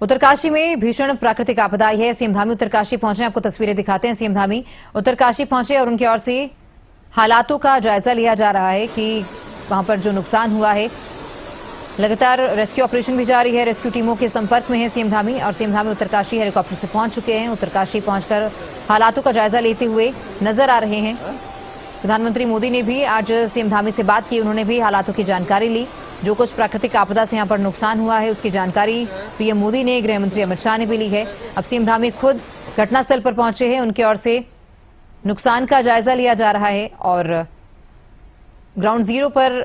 उत्तरकाशी में भीषण प्राकृतिक आपदा आई है। सीएम धामी उत्तरकाशी पहुंचे, आपको तस्वीरें दिखाते हैं। सीएम धामी उत्तरकाशी पहुंचे और उनकी ओर से हालातों का जायजा लिया जा रहा है कि वहां पर जो नुकसान हुआ है। लगातार रेस्क्यू ऑपरेशन भी जारी है। रेस्क्यू टीमों के संपर्क में है सीएम धामी, और सीएम धामी उत्तरकाशी हेलीकॉप्टर से पहुंच चुके हैं। उत्तरकाशी पहुंचकर हालातों का जायजा लेते हुए नजर आ रहे हैं। प्रधानमंत्री मोदी ने भी आज सीएम धामी से बात की, उन्होंने भी हालातों की जानकारी ली। जो कुछ प्राकृतिक आपदा से यहां पर नुकसान हुआ है उसकी जानकारी पीएम मोदी ने, गृह मंत्री अमित शाह ने भी ली है। अब सीएम धामी खुद घटनास्थल पर पहुंचे हैं, उनकी ओर से नुकसान का जायजा लिया जा रहा है और ग्राउंड जीरो पर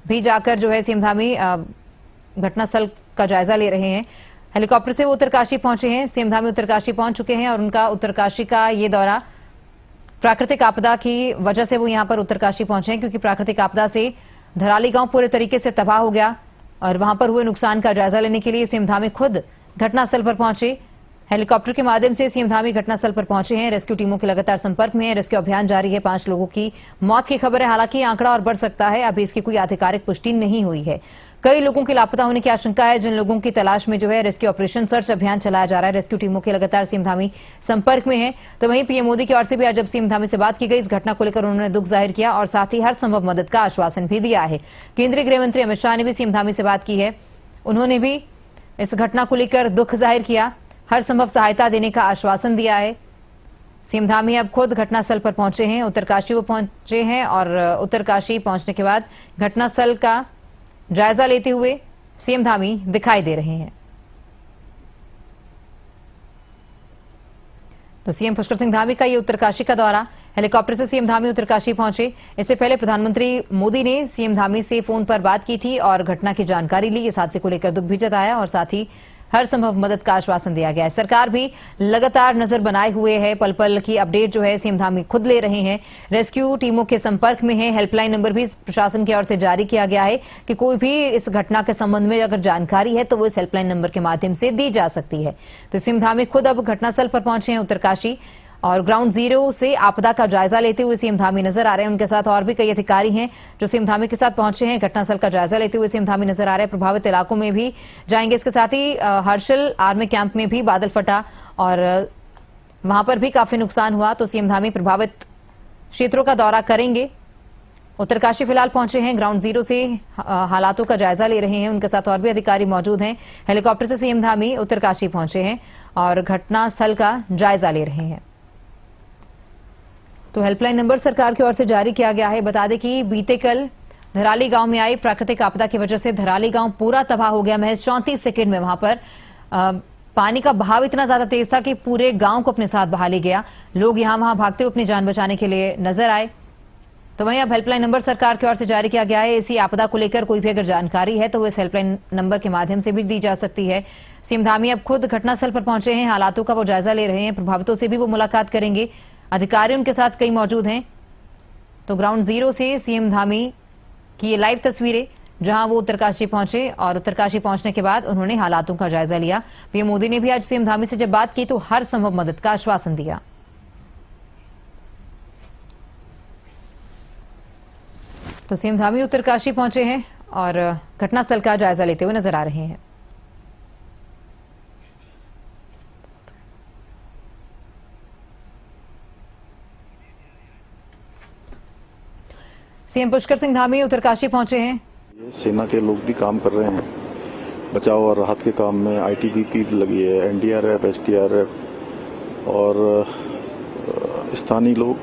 भी जाकर जो है सीएम धामी घटनास्थल का जायजा ले रहे हैं। हेलीकॉप्टर से वो उत्तरकाशी पहुंचे हैं। सीएम धामी उत्तरकाशी पहुंच चुके हैं और उनका उत्तरकाशी का ये दौरा प्राकृतिक आपदा की वजह से वो यहां पर उत्तरकाशी पहुंचे हैं, क्योंकि प्राकृतिक आपदा से धराली गांव पूरे तरीके से तबाह हो गया और वहां पर हुए नुकसान का जायजा लेने के लिए सीएम धामी खुद घटनास्थल पर पहुंचे। हेलीकॉप्टर के माध्यम से सीएम धामी घटनास्थल पर पहुंचे हैं। रेस्क्यू टीमों के लगातार संपर्क में है। रेस्क्यू अभियान जारी है। 5 लोगों की मौत की खबर है। हालांकि आंकड़ा और बढ़ सकता है, अभी इसकी कोई आधिकारिक पुष्टि नहीं हुई है। कई लोगों के लापता होने की आशंका है, जिन लोगों की तलाश में जो है रेस्क्यू ऑपरेशन सर्च अभियान चलाया जा रहा है। रेस्क्यू टीमों के लगातार सीएम धामी संपर्क में है। तो वहीं पीएम मोदी की ओर से भी आज जब सीएम धामी से बात की गई, इस घटना को लेकर उन्होंने दुख जाहिर किया और साथ ही हर संभव मदद का आश्वासन भी दिया है। केंद्रीय गृह मंत्री अमित शाह ने भी सीएम धामी से बात की है। उन्होंने भी इस घटना को लेकर दुख जाहिर किया, हर संभव सहायता देने का आश्वासन दिया है। सीएम धामी अब खुद घटनास्थल पर पहुंचे हैं। उत्तरकाशी वो पहुंचे हैं और उत्तरकाशी पहुंचने के बाद घटनास्थल का जायजा लेते हुए सीएम धामी दिखाई दे रहे हैं। तो सीएम पुष्कर सिंह धामी का ये उत्तरकाशी का दौरा, हेलीकॉप्टर से सीएम धामी उत्तरकाशी पहुंचे। इससे पहले प्रधानमंत्री मोदी ने सीएम धामी से फोन पर बात की थी और घटना की जानकारी ली। इस हादसे को लेकर दुख भी जताया और साथ ही हर संभव मदद का आश्वासन दिया गया है। सरकार भी लगातार नजर बनाए हुए है। पल पल की अपडेट जो है सीएम धामी खुद ले रहे हैं। रेस्क्यू टीमों के संपर्क में है। हेल्पलाइन नंबर भी प्रशासन की ओर से जारी किया गया है कि कोई भी इस घटना के संबंध में अगर जानकारी है तो वो इस हेल्पलाइन नंबर के माध्यम से दी जा सकती है। तो सीएम धामी खुद अब घटनास्थल पर पहुंचे हैं उत्तरकाशी और ग्राउंड जीरो से आपदा का जायजा लेते हुए सीएम धामी नजर आ रहे हैं। उनके साथ और भी कई अधिकारी हैं जो सीएम धामी के साथ पहुंचे हैं। घटनास्थल का जायजा लेते हुए सीएम धामी नजर आ रहे हैं। प्रभावित इलाकों में भी जाएंगे। इसके साथ ही हर्षल आर्मी कैंप में भी बादल फटा और वहां पर भी काफी नुकसान हुआ, तो सीएम धामी प्रभावित क्षेत्रों का दौरा करेंगे। उत्तरकाशी फिलहाल पहुंचे हैं, ग्राउंड जीरो से हालातों का जायजा ले रहे हैं। उनके साथ और भी अधिकारी मौजूद हैं। हेलीकॉप्टर से सीएम धामी उत्तरकाशी पहुंचे हैं और घटनास्थल का जायजा ले रहे हैं। तो हेल्पलाइन नंबर सरकार की ओर से जारी किया गया है। बता दें कि बीते कल धराली गांव में आई प्राकृतिक आपदा की वजह से धराली गांव पूरा तबाह हो गया। महज 34 सेकंड में वहां पर पानी का बहाव इतना ज्यादा तेज था कि पूरे गांव को अपने साथ बहा ले गया। लोग यहां वहां भागते हुए अपनी जान बचाने के लिए नजर आए। तो वहीं अब हेल्पलाइन नंबर सरकार की ओर से जारी किया गया है। इसी आपदा को लेकर कोई भी अगर जानकारी है तो वो इस हेल्पलाइन नंबर के माध्यम से भी दी जा सकती है। सीएम धामी अब खुद घटनास्थल पर पहुंचे हैं। हालातों का वो जायजा ले रहे हैं। प्रभावितों से भी वो मुलाकात करेंगे। अधिकारी उनके साथ कई मौजूद हैं। तो ग्राउंड जीरो से सीएम धामी की ये लाइव तस्वीरें, जहां वो उत्तरकाशी पहुंचे और उत्तरकाशी पहुंचने के बाद उन्होंने हालातों का जायजा लिया। पीएम मोदी ने भी आज सीएम धामी से जब बात की तो हर संभव मदद का आश्वासन दिया। तो सीएम धामी उत्तरकाशी पहुंचे हैं और घटनास्थल का जायजा लेते हुए नजर आ रहे हैं। सीएम पुष्कर सिंह धामी उत्तरकाशी पहुंचे हैं। सेना के लोग भी काम कर रहे हैं बचाव और राहत के काम में। आईटीबीपी लगी है, एनडीआरएफ, एसडीआरएफ और स्थानीय लोग,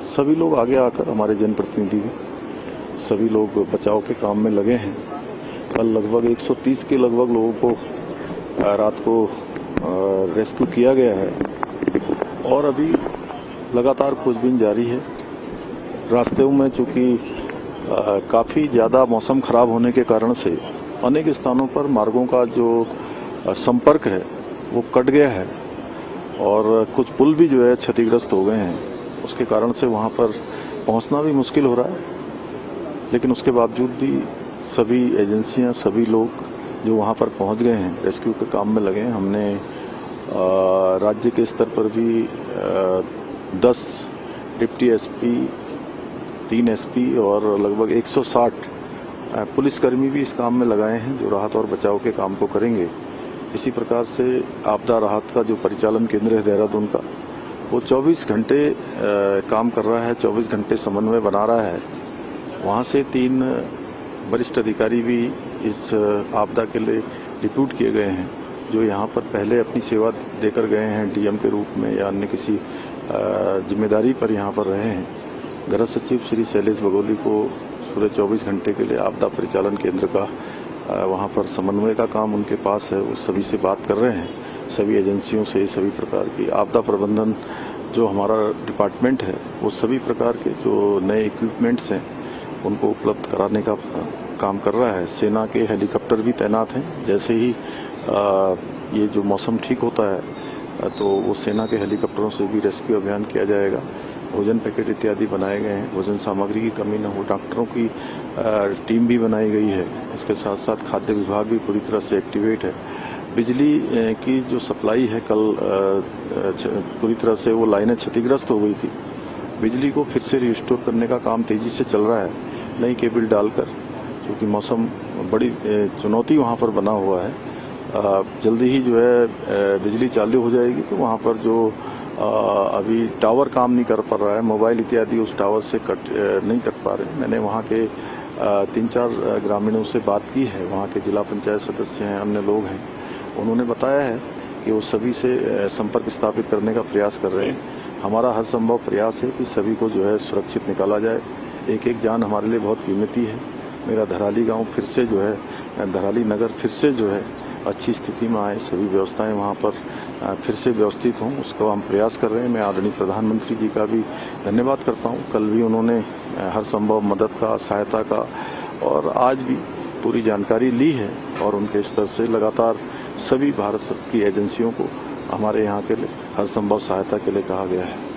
सभी लोग आगे आकर, हमारे जनप्रतिनिधि भी, सभी लोग बचाव के काम में लगे हैं। कल लगभग 130 के लगभग लोगों को रात को रेस्क्यू किया गया है और अभी लगातार खोजबीन जारी है। रास्ते में चूंकि काफ़ी ज़्यादा मौसम खराब होने के कारण से अनेक स्थानों पर मार्गों का जो संपर्क है वो कट गया है और कुछ पुल भी जो है क्षतिग्रस्त हो गए हैं। उसके कारण से वहाँ पर पहुँचना भी मुश्किल हो रहा है, लेकिन उसके बावजूद भी सभी एजेंसियाँ, सभी लोग जो वहाँ पर पहुँच गए हैं, रेस्क्यू के काम में लगे हैं। हमने राज्य के स्तर पर भी 10 डिप्टी एसपी, 3 एसपी और लगभग 160 पुलिसकर्मी भी इस काम में लगाए हैं जो राहत और बचाव के काम को करेंगे। इसी प्रकार से आपदा राहत का जो परिचालन केंद्र है देहरादून का, वो 24 घंटे काम कर रहा है, 24 घंटे समन्वय बना रहा है। वहाँ से 3 वरिष्ठ अधिकारी भी इस आपदा के लिए डिप्यूट किए गए हैं, जो यहाँ पर पहले अपनी सेवा देकर गए हैं डीएम के रूप में या अन्य किसी जिम्मेदारी पर यहाँ पर रहे हैं। गृह सचिव श्री शैलेश बगोली को पूरे 24 घंटे के लिए आपदा परिचालन केंद्र का वहाँ पर समन्वय का काम उनके पास है। वो सभी से बात कर रहे हैं, सभी एजेंसियों से, सभी प्रकार की आपदा प्रबंधन जो हमारा डिपार्टमेंट है, वो सभी प्रकार के जो नए इक्विपमेंट्स हैं उनको उपलब्ध कराने का काम कर रहा है। सेना के हेलीकॉप्टर भी तैनात हैं। जैसे ही ये जो मौसम ठीक होता है तो वो सेना के हेलीकॉप्टरों से भी रेस्क्यू अभियान किया जाएगा। भोजन पैकेट इत्यादि बनाए गए हैं, भोजन सामग्री की कमी न हो, डॉक्टरों की टीम भी बनाई गई है। इसके साथ साथ खाद्य विभाग भी पूरी तरह से एक्टिवेट है। बिजली की जो सप्लाई है, कल पूरी तरह से वो लाइनें क्षतिग्रस्त हो गई थी। बिजली को फिर से रिस्टोर करने का काम तेजी से चल रहा है, नई केबल डालकर, क्योंकि मौसम बड़ी चुनौती वहाँ पर बना हुआ है। जल्दी ही जो है बिजली चालू हो जाएगी, तो वहाँ पर जो अभी टावर काम नहीं कर पा रहा है, मोबाइल इत्यादि उस टावर से नहीं कट पा रहे। मैंने वहाँ के 3-4 ग्रामीणों से बात की है, वहाँ के जिला पंचायत सदस्य हैं, अन्य लोग हैं। उन्होंने बताया है कि वो सभी से संपर्क स्थापित करने का प्रयास कर रहे हैं। हमारा हर संभव प्रयास है कि सभी को जो है सुरक्षित निकाला जाए। एक एक जान हमारे लिए बहुत कीमती है। मेरा धराली गांव फिर से जो है, धराली नगर फिर से जो है अच्छी स्थिति में आए, सभी व्यवस्थाएं वहां पर फिर से व्यवस्थित हों, उसका हम प्रयास कर रहे हैं। मैं आदरणीय प्रधानमंत्री जी का भी धन्यवाद करता हूं। कल भी उन्होंने हर संभव मदद का, सहायता का और आज भी पूरी जानकारी ली है और उनके स्तर से लगातार सभी भारत की एजेंसियों को हमारे यहाँ के लिए हर संभव सहायता के लिए कहा गया है।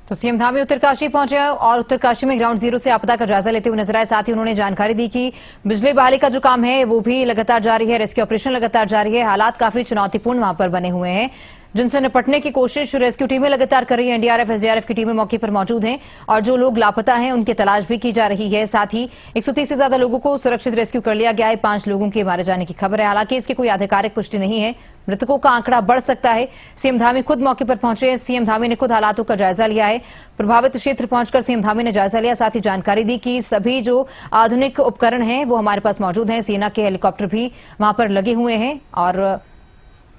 तो सीएम धामी उत्तरकाशी पहुंचे और उत्तरकाशी में ग्राउंड जीरो से आपदा का जायजा लेते हुए नजर आए। साथ ही उन्होंने जानकारी दी कि बिजली बहाली का जो काम है वो भी लगातार जारी है, रेस्क्यू ऑपरेशन लगातार जारी है। हालात काफी चुनौतीपूर्ण वहां पर बने हुए हैं, जिनसे निपटने की कोशिश रेस्क्यू टीमें लगातार कर रही है। एनडीआरएफ, एसडीआरएफ की टीमें मौके पर मौजूद हैं और जो लोग लापता हैं उनकी तलाश भी की जा रही है। साथ ही 130 से ज्यादा लोगों को सुरक्षित रेस्क्यू कर लिया गया है। 5 लोगों के मारे जाने की खबर है, हालांकि इसकी कोई आधिकारिक पुष्टि नहीं है। मृतकों का आंकड़ा बढ़ सकता है। सीएम धामी खुद मौके पर पहुंचे, सीएम धामी ने खुद हालातों का जायजा लिया है। प्रभावित क्षेत्र पहुंचकर सीएम धामी ने जायजा लिया, साथ ही जानकारी दी कि सभी जो आधुनिक उपकरण हैं वो हमारे पास मौजूद हैं। सेना के हेलीकॉप्टर भी वहां पर लगे हुए हैं और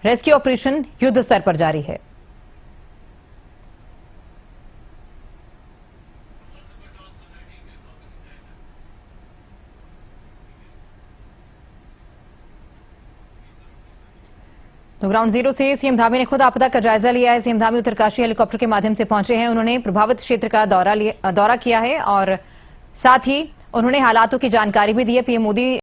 रेस्क्यू ऑपरेशन युद्ध स्तर पर जारी है। तो ग्राउंड जीरो से सीएम धामी ने खुद आपदा का जायजा लिया है। सीएम धामी उत्तरकाशी हेलीकॉप्टर के माध्यम से पहुंचे हैं। उन्होंने प्रभावित क्षेत्र का दौरा किया है और साथ ही उन्होंने हालातों की जानकारी भी दी है। पीएम मोदी